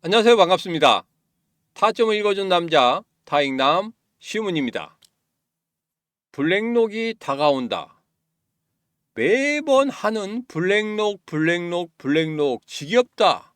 안녕하세요. 반갑습니다. 타점을 읽어준 남자 타익남 시문입니다. 블랙록이 다가온다. 매번 하는 블랙록 지겹다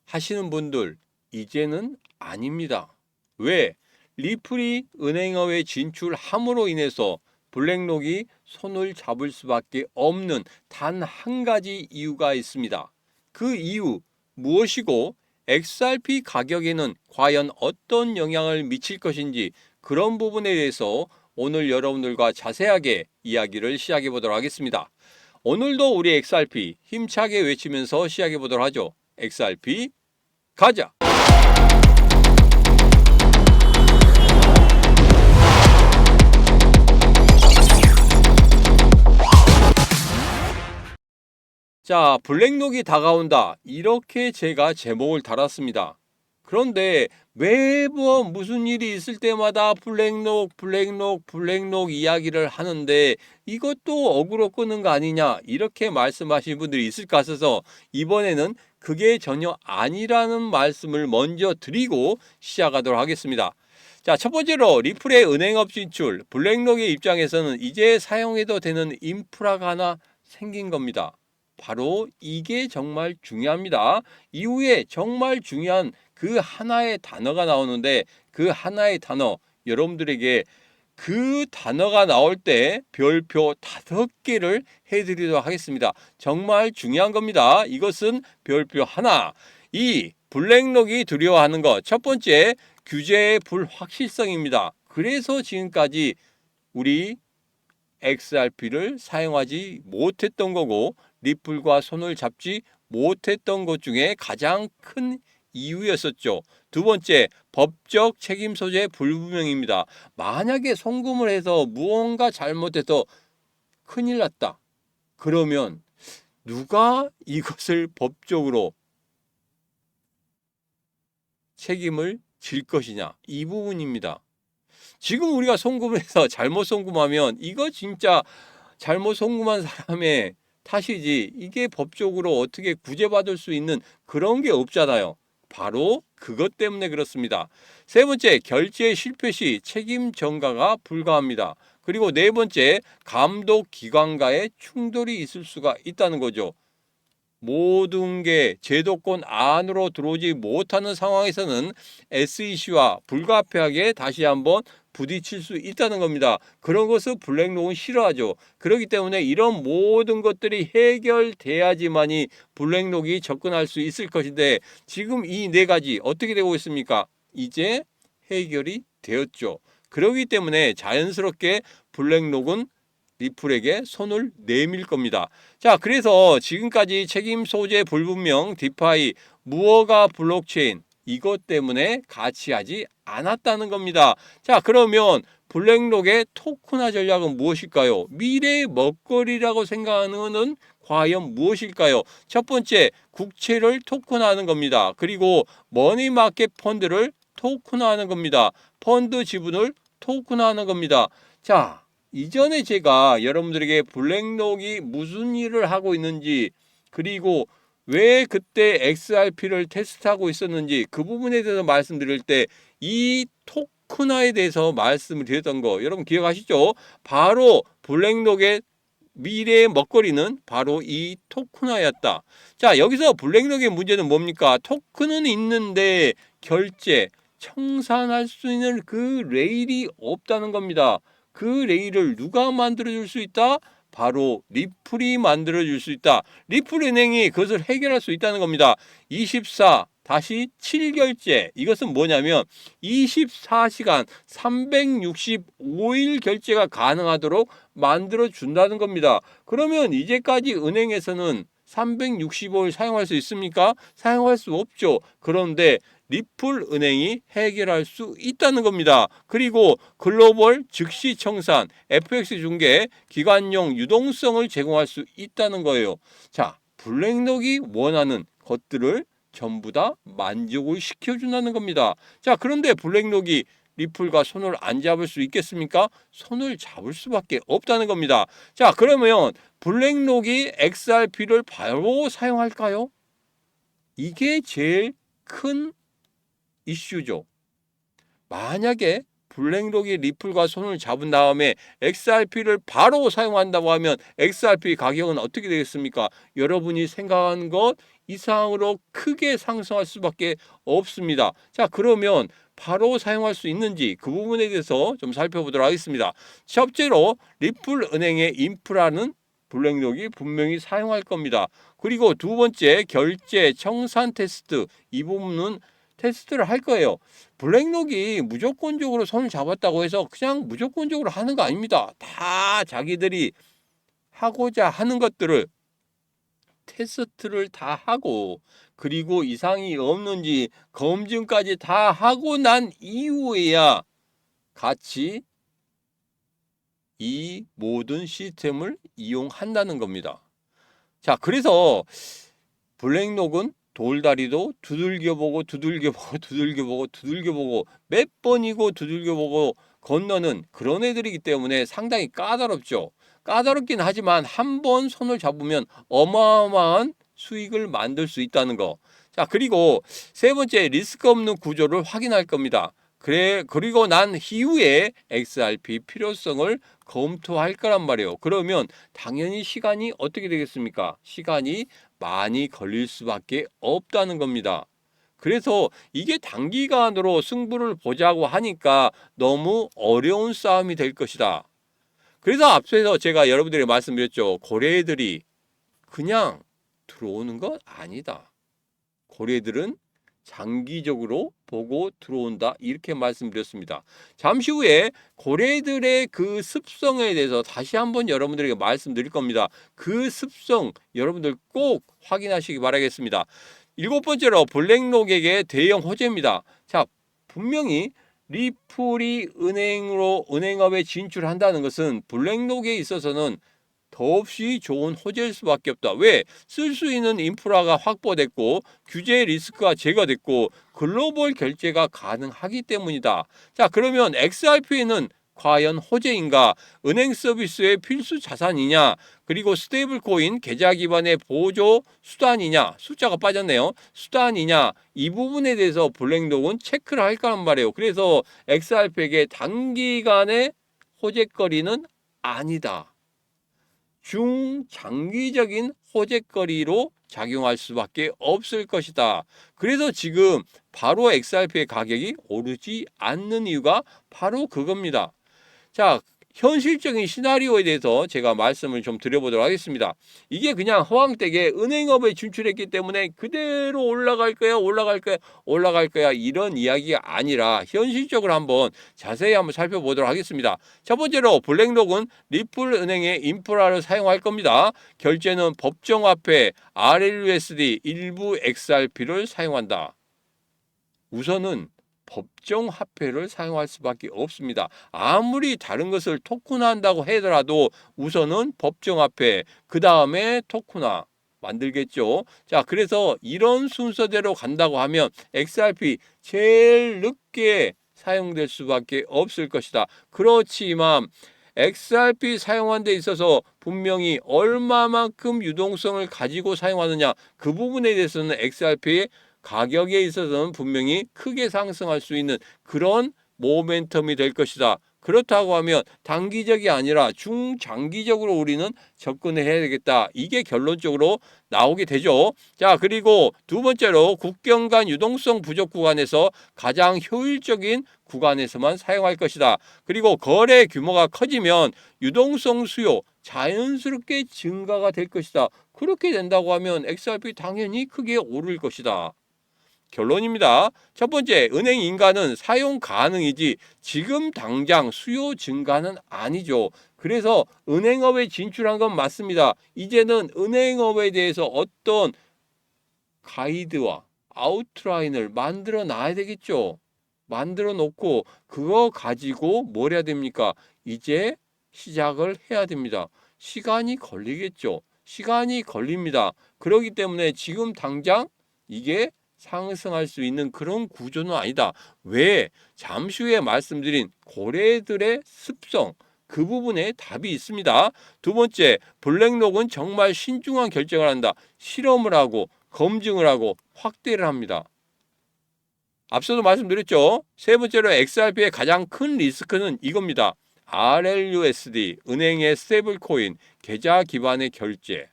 하시는 분들 이제는 아닙니다. 왜? 리플이 은행업에 진출함으로 인해서 블랙록이 손을 잡을 수밖에 없는 단 한 가지 이유가 있습니다. 그 이유 무엇이고 XRP 가격에는 과연 어떤 영향을 미칠 것인지 그런 부분에 대해서 오늘 여러분들과 자세하게 이야기를 시작해 보도록 하겠습니다. 오늘도 우리 XRP 힘차게 외치면서 시작해 보도록 하죠. XRP 가자! 자, 블랙록이 다가온다. 이렇게 제가 제목을 달았습니다. 그런데 매번 무슨 일이 있을 때마다 블랙록 이야기를 하는데 이것도 어그로 끄는 거 아니냐 이렇게 말씀하시는 분들이 있을 것 같아서 이번에는 그게 전혀 아니라는 말씀을 먼저 드리고 시작하도록 하겠습니다. 자, 첫 번째로 리플의 은행업 진출, 블랙록의 입장에서는 이제 사용해도 되는 인프라가 하나 생긴 겁니다. 바로 이게 정말 중요합니다. 이후에 정말 중요한 그 하나의 단어가 나오는데 그 하나의 단어 여러분들에게 그 단어가 나올 때 별표 5개를 해드리도록 하겠습니다. 정말 중요한 겁니다. 이것은 별표 하나. 이 블랙록이 두려워하는 것. 첫 번째 규제의 불확실성입니다. 그래서 지금까지 우리 XRP를 사용하지 못했던 거고 리플과 손을 잡지 못했던 것 중에 가장 큰 이유였었죠. 두 번째, 법적 책임 소재 불분명입니다. 만약에 송금을 해서 무언가 잘못해서 큰일 났다. 그러면 누가 이것을 법적으로 책임을 질 것이냐? 이 부분입니다. 지금 우리가 송금을 해서 잘못 송금하면 이거 진짜 잘못 송금한 사람의 탓이지 이게 법적으로 어떻게 구제받을 수 있는 그런 게 없잖아요. 바로 그것 때문에 그렇습니다. 세 번째, 결제 실패 시 책임 전가가 불가합니다. 그리고 네 번째, 감독 기관과의 충돌이 있을 수가 있다는 거죠. 모든 게 제도권 안으로 들어오지 못하는 상황에서는 SEC와 불가피하게 다시 한번 부딪힐 수 있다는 겁니다. 그런 것을 블랙록은 싫어하죠. 그렇기 때문에 이런 모든 것들이 해결돼야지만이 블랙록이 접근할 수 있을 것인데 지금 이 네 가지 어떻게 되고 있습니까? 이제 해결이 되었죠. 그렇기 때문에 자연스럽게 블랙록은 리플에게 손을 내밀 겁니다. 자, 그래서 지금까지 책임 소재 불분명, 디파이, 무허가 블록체인 이것 때문에 같이 하지 않았다는 겁니다. 자, 그러면 블랙록의 토큰화 전략은 무엇일까요? 미래의 먹거리라고 생각하는 것은 과연 무엇일까요? 첫 번째, 국채를 토큰화하는 겁니다. 그리고 머니마켓 펀드를 토큰화하는 겁니다. 펀드 지분을 토큰화하는 겁니다. 자, 이전에 제가 여러분들에게 블랙록이 무슨 일을 하고 있는지 그리고 왜 그때 XRP를 테스트하고 있었는지 그 부분에 대해서 말씀드릴 때 이 토큰화에 대해서 말씀을 드렸던 거 여러분 기억하시죠? 바로 블랙록의 미래의 먹거리는 바로 이 토큰화였다. 자, 여기서 블랙록의 문제는 뭡니까? 토큰은 있는데 결제, 청산할 수 있는 그 레일이 없다는 겁니다. 그 레일을 누가 만들어줄 수 있다? 바로 리플이 만들어줄 수 있다. 리플 은행이 그것을 해결할 수 있다는 겁니다. 24-7 결제. 이것은 뭐냐면 24시간 365일 결제가 가능하도록 만들어준다는 겁니다. 그러면 이제까지 은행에서는 365일 사용할 수 있습니까? 사용할 수 없죠. 그런데 리플 은행이 해결할 수 있다는 겁니다. 그리고 글로벌 즉시 청산, FX 중개, 기관용 유동성을 제공할 수 있다는 거예요. 자, 블랙록이 원하는 것들을 전부 다 만족을 시켜준다는 겁니다. 자, 그런데 블랙록이 리플과 손을 안 잡을 수 있겠습니까? 손을 잡을 수밖에 없다는 겁니다. 자, 그러면 블랙록이 XRP를 바로 사용할까요? 이게 제일 큰 이슈죠. 만약에 블랙록이 리플과 손을 잡은 다음에 XRP를 바로 사용한다고 하면 XRP 가격은 어떻게 되겠습니까? 여러분이 생각한 것 이상으로 크게 상승할 수밖에 없습니다. 자, 그러면 바로 사용할 수 있는지 그 부분에 대해서 좀 살펴보도록 하겠습니다. 첫째로 리플 은행의 인프라는 블랙록이 분명히 사용할 겁니다. 그리고 두 번째, 결제 청산 테스트, 이 부분은 테스트를 할 거예요. 블랙록이 무조건적으로 손을 잡았다고 해서 그냥 무조건적으로 하는 거 아닙니다. 다 자기들이 하고자 하는 것들을 테스트를 다 하고, 그리고 이상이 없는지 검증까지 다 하고 난 이후에야 같이 이 모든 시스템을 이용한다는 겁니다. 자, 그래서 블랙록은 돌다리도 두들겨보고 두들겨보고 몇 번이고 두들겨보고 건너는 그런 애들이기 때문에 상당히 까다롭죠. 까다롭긴 하지만 한 번 손을 잡으면 어마어마한 수익을 만들 수 있다는 거. 자, 그리고 세 번째, 리스크 없는 구조를 확인할 겁니다. 그리고 난 이후에 XRP 필요성을 검토할 거란 말이에요. 그러면 당연히 시간이 어떻게 되겠습니까? 시간이 많이 걸릴 수밖에 없다는 겁니다. 그래서 이게 단기간으로 승부를 보자고 하니까 너무 어려운 싸움이 될 것이다. 그래서 앞서서 제가 여러분들에게 말씀드렸죠. 고래들이 그냥 들어오는 건 아니다. 고래들은 장기적으로 보고 들어온다, 이렇게 말씀드렸습니다. 잠시 후에 고래들의 그 습성에 대해서 다시 한번 여러분들에게 말씀드릴 겁니다. 그 습성 여러분들 꼭 확인하시기 바라겠습니다. 일곱 번째로 블랙록에게 대형 호재입니다. 자, 분명히 리플이 은행업에 진출한다는 것은 블랙록에 있어서는 더없이 좋은 호재일 수밖에 없다. 왜? 쓸 수 있는 인프라가 확보됐고 규제 리스크가 제거됐고 글로벌 결제가 가능하기 때문이다. 자, 그러면 XRP는 과연 호재인가? 은행 서비스의 필수 자산이냐? 그리고 스테이블 코인 계좌 기반의 보조 수단이냐? 숫자가 빠졌네요. 수단이냐? 이 부분에 대해서 블랙록은 체크를 할 거란 말이에요. 그래서 XRP에게 단기간의 호재거리는 아니다. 중장기적인 호재거리로 작용할 수밖에 없을 것이다. 그래서 지금 바로 XRP의 가격이 오르지 않는 이유가 바로 그겁니다. 자, 현실적인 시나리오에 대해서 제가 말씀을 좀 드려보도록 하겠습니다. 이게 그냥 허황되게 은행업에 진출했기 때문에 그대로 올라갈 거야 이런 이야기가 아니라 현실적으로 한번 자세히 한번 살펴보도록 하겠습니다. 첫 번째로 블랙록은 리플 은행의 인프라를 사용할 겁니다. 결제는 법정화폐 RLUSD 일부 XRP를 사용한다. 우선은 법정 화폐를 사용할 수밖에 없습니다. 아무리 다른 것을 토큰화한다고 하더라도 우선은 법정 화폐, 그 다음에 토큰화 만들겠죠. 자, 그래서 이런 순서대로 간다고 하면 XRP 제일 늦게 사용될 수밖에 없을 것이다. 그렇지만 XRP 사용하는 데 있어서 분명히 얼마만큼 유동성을 가지고 사용하느냐, 그 부분에 대해서는 XRP의 가격에 있어서는 분명히 크게 상승할 수 있는 그런 모멘텀이 될 것이다. 그렇다고 하면 단기적이 아니라 중장기적으로 우리는 접근을 해야 되겠다. 이게 결론적으로 나오게 되죠. 자, 그리고 두 번째로 국경 간 유동성 부족 구간에서 가장 효율적인 구간에서만 사용할 것이다. 그리고 거래 규모가 커지면 유동성 수요 자연스럽게 증가가 될 것이다. 그렇게 된다고 하면 XRP 당연히 크게 오를 것이다. 결론입니다. 첫 번째, 은행 인가는 사용 가능이지 지금 당장 수요 증가는 아니죠. 그래서 은행업에 진출한 건 맞습니다. 이제는 은행업에 대해서 어떤 가이드와 아웃라인을 만들어 놔야 되겠죠. 만들어 놓고 그거 가지고 뭘 해야 됩니까? 이제 시작을 해야 됩니다. 시간이 걸리겠죠. 시간이 걸립니다. 그렇기 때문에 지금 당장 이게 상승할 수 있는 그런 구조는 아니다. 왜? 잠시 후에 말씀드린 고래들의 습성, 그 부분에 답이 있습니다. 두 번째, 블랙록은 정말 신중한 결정을 한다. 실험을 하고 검증을 하고 확대를 합니다. 앞서도 말씀드렸죠. 세 번째로 XRP의 가장 큰 리스크는 이겁니다. RLUSD, 은행의 스테이블코인, 계좌 기반의 결제.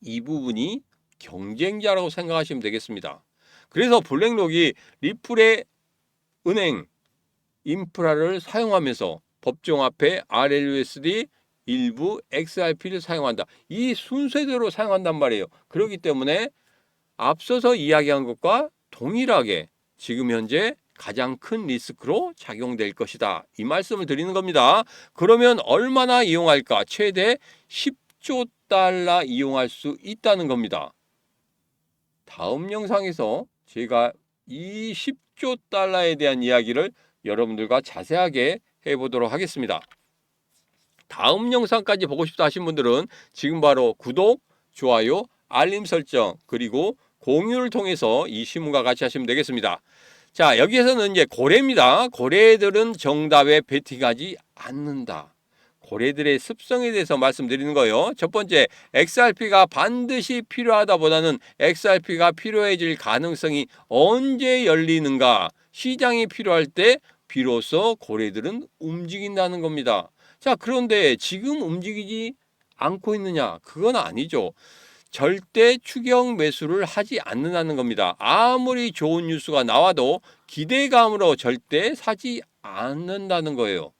이 부분이 경쟁자라고 생각하시면 되겠습니다. 그래서 블랙록이 리플의 은행 인프라를 사용하면서 법정 앞에 RLUSD, 일부 XRP를 사용한다. 이 순서대로 사용한단 말이에요. 그렇기 때문에 앞서서 이야기한 것과 동일하게 지금 현재 가장 큰 리스크로 작용될 것이다. 이 말씀을 드리는 겁니다. 그러면 얼마나 이용할까? 최대 10조 달러 이용할 수 있다는 겁니다. 다음 영상에서 제가 이 10조 달러에 대한 이야기를 여러분들과 자세하게 해보도록 하겠습니다. 다음 영상까지 보고 싶다 하신 분들은 지금 바로 구독, 좋아요, 알림 설정 그리고 공유를 통해서 이 신문과 같이 하시면 되겠습니다. 자, 여기에서는 이제 고래입니다. 고래들은 정답에 베팅하지 않는다. 고래들의 습성에 대해서 말씀드리는 거예요. 첫 번째, XRP가 반드시 필요하다 보다는 XRP가 필요해질 가능성이 언제 열리는가? 시장이 필요할 때 비로소 고래들은 움직인다는 겁니다. 자, 그런데 지금 움직이지 않고 있느냐? 그건 아니죠. 절대 추격 매수를 하지 않는다는 겁니다. 아무리 좋은 뉴스가 나와도 기대감으로 절대 사지 않는다는 거예요.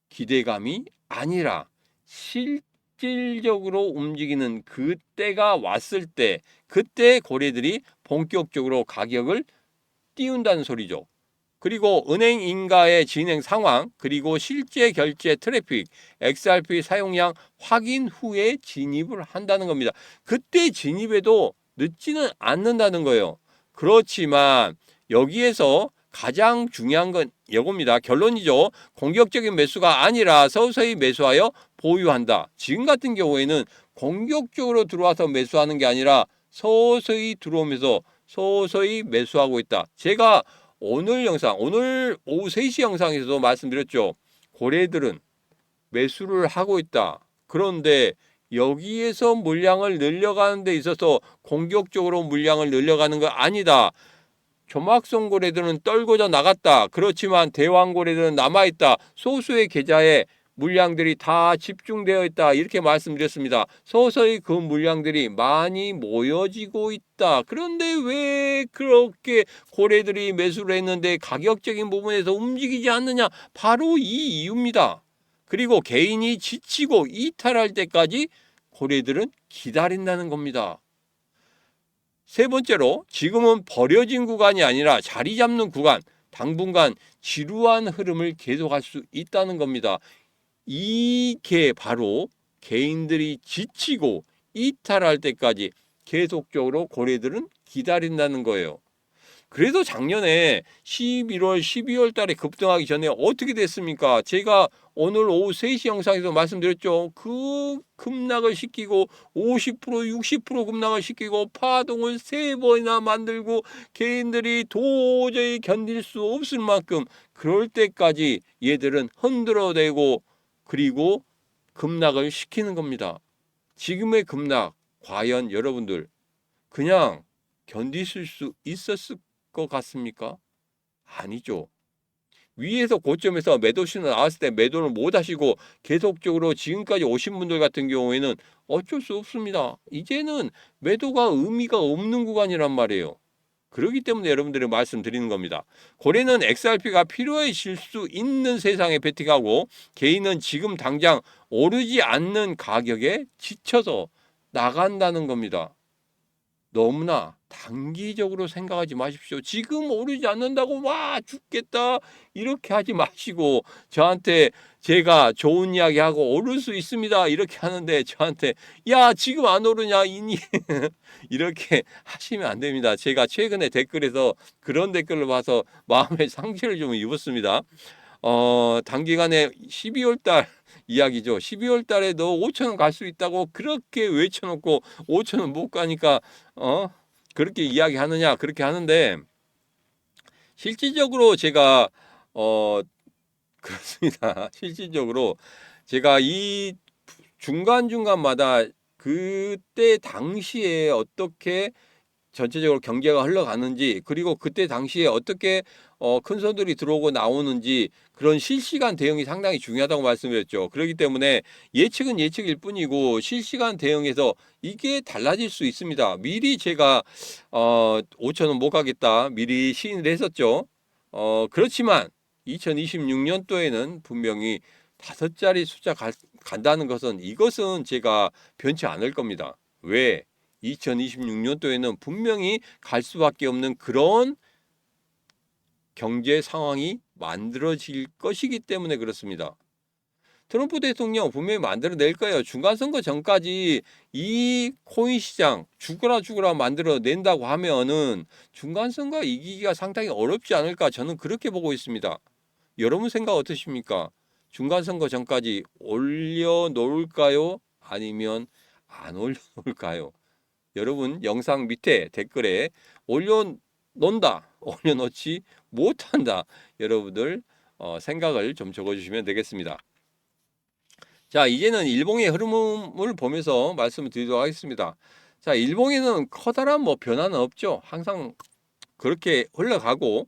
기대감이 아니라 실질적으로 움직이는 그때가 왔을 때, 그때 고래들이 본격적으로 가격을 띄운다는 소리죠. 그리고 은행 인가의 진행 상황, 그리고 실제 결제 트래픽, XRP 사용량 확인 후에 진입을 한다는 겁니다. 그때 진입해도 늦지는 않는다는 거예요. 그렇지만 여기에서 가장 중요한 건 이겁니다. 결론이죠. 공격적인 매수가 아니라 서서히 매수하여 보유한다. 지금 같은 경우에는 공격적으로 들어와서 매수하는 게 아니라 서서히 들어오면서 서서히 매수하고 있다. 제가 오늘 영상, 오늘 오후 3시 영상에서도 말씀드렸죠. 고래들은 매수를 하고 있다. 그런데 여기에서 물량을 늘려가는 데 있어서 공격적으로 물량을 늘려가는 거 아니다. 조막성 고래들은 떨궈져 나갔다. 그렇지만 대왕 고래들은 남아있다. 소수의 계좌에 물량들이 다 집중되어 있다. 이렇게 말씀드렸습니다. 서서히 그 물량들이 많이 모여지고 있다. 그런데 왜 그렇게 고래들이 매수를 했는데 가격적인 부분에서 움직이지 않느냐? 바로 이 이유입니다. 그리고 개인이 지치고 이탈할 때까지 고래들은 기다린다는 겁니다. 세 번째로 지금은 버려진 구간이 아니라 자리 잡는 구간, 당분간 지루한 흐름을 계속할 수 있다는 겁니다. 이게 바로 개인들이 지치고 이탈할 때까지 계속적으로 고래들은 기다린다는 거예요. 그래도 작년에 11월, 12월 달에 급등하기 전에 어떻게 됐습니까? 제가 오늘 오후 3시 영상에서 말씀드렸죠. 그 급락을 시키고 50%, 60% 급락을 시키고 파동을 3번이나 만들고 개인들이 도저히 견딜 수 없을 만큼 그럴 때까지 얘들은 흔들어대고 그리고 급락을 시키는 겁니다. 지금의 급락 과연 여러분들 그냥 견디실 수 있었을 것 같습니까? 아니죠. 위에서 고점에서 매도 신호 나왔을 때 매도를 못 하시고 계속적으로 지금까지 오신 분들 같은 경우에는 어쩔 수 없습니다. 이제는 매도가 의미가 없는 구간이란 말이에요. 그렇기 때문에 여러분들이 말씀드리는 겁니다. 고래는 XRP가 필요해질 수 있는 세상에 베팅하고 개인은 지금 당장 오르지 않는 가격에 지쳐서 나간다는 겁니다. 너무나 단기적으로 생각하지 마십시오. 지금 오르지 않는다고 와 죽겠다 이렇게 하지 마시고 저한테 제가 좋은 이야기 하고 오를 수 있습니다 이렇게 하는데 저한테 야 지금 안 오르냐 이니 이렇게 하시면 안 됩니다. 제가 최근에 댓글에서 그런 댓글을 봐서 마음의 상처를 좀 입었습니다. 단기간에 12월 달 이야기죠. 12월 달에 너 5천 원 갈 수 있다고 그렇게 외쳐놓고 5천 원 못 가니까 그렇게 이야기하느냐 그렇게 하는데 실질적으로 제가 그렇습니다. 실질적으로 제가 이 중간중간마다 그때 당시에 어떻게 전체적으로 경제가 흘러가는지, 그리고 그때 당시에 어떻게 큰 손들이 들어오고 나오는지, 그런 실시간 대응이 상당히 중요하다고 말씀드렸죠. 그렇기 때문에 예측은 예측일 뿐이고 실시간 대응에서 이게 달라질 수 있습니다. 미리 제가 5천 원 못 가겠다 미리 시인을 했었죠. 그렇지만 2026년도에는 분명히 5자리 숫자 간다는 것은, 이것은 제가 변치 않을 겁니다. 왜? 2026년도에는 분명히 갈 수밖에 없는 그런 경제 상황이 만들어질 것이기 때문에 그렇습니다. 트럼프 대통령 분명히 만들어낼 거예요. 중간선거 전까지 이 코인 시장 죽어라 만들어낸다고 하면은 중간선거 이기기가 상당히 어렵지 않을까, 저는 그렇게 보고 있습니다. 여러분 생각 어떠십니까? 중간선거 전까지 올려놓을까요? 아니면 안 올려놓을까요? 여러분 영상 밑에 댓글에 올려놓는다, 올려놓지 못한다, 여러분들 생각을 좀 적어주시면 되겠습니다. 자, 이제는 일봉의 흐름을 보면서 말씀을 드리도록 하겠습니다. 자, 일봉에는 커다란 변화는 없죠. 항상 그렇게 흘러가고,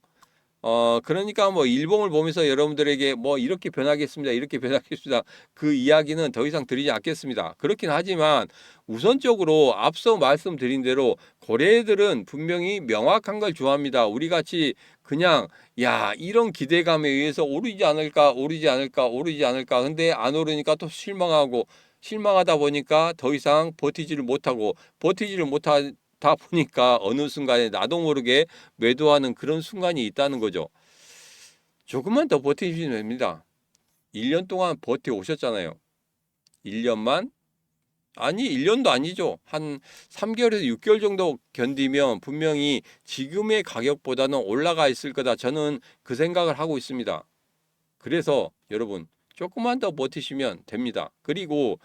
그러니까 일봉을 보면서 여러분들에게 이렇게 변하겠습니다, 이렇게 변하겠습니다, 그 이야기는 더 이상 드리지 않겠습니다. 그렇긴 하지만 우선적으로 앞서 말씀드린 대로 고래들은 분명히 명확한 걸 좋아합니다. 우리 같이 그냥 이런 기대감에 의해서 오르지 않을까 근데 안 오르니까 또 실망하다 보니까 더 이상 버티지를 못하고, 다 보니까 어느 순간에 나도 모르게 매도하는 그런 순간이 있다는 거죠. 조금만 더 버티시면 됩니다. 1년 동안 버텨 오셨잖아요. 1년만? 아니, 1년도 아니죠. 한 3개월에서 6개월 정도 견디면 분명히 지금의 가격보다는 올라가 있을 거다, 저는 그 생각을 하고 있습니다. 그래서 여러분 조금만 더 버티시면 됩니다. 그리고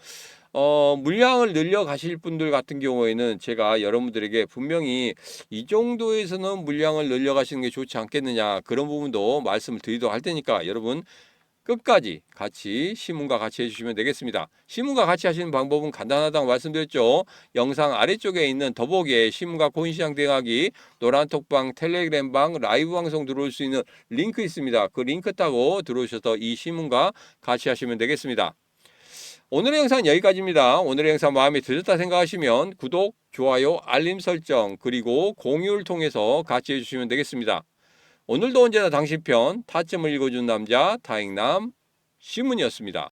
물량을 늘려 가실 분들 같은 경우에는 제가 여러분들에게 분명히 이 정도에서는 물량을 늘려 가시는 게 좋지 않겠느냐, 그런 부분도 말씀을 드리도록 할 테니까 여러분 끝까지 같이 시문과 같이 해주시면 되겠습니다. 시문과 같이 하시는 방법은 간단하다고 말씀드렸죠. 영상 아래쪽에 있는 더보기에 시문과 코인시장 대응하기 노란톡방 텔레그램방 라이브 방송 들어올 수 있는 링크 있습니다. 그 링크 타고 들어오셔서 이 시문과 같이 하시면 되겠습니다. 오늘의 영상은 여기까지입니다. 오늘의 영상 마음에 드셨다 생각하시면 구독, 좋아요, 알림 설정, 그리고 공유를 통해서 같이 해주시면 되겠습니다. 오늘도 언제나 당신 편 타점을 읽어준 남자 타익남 시문이었습니다.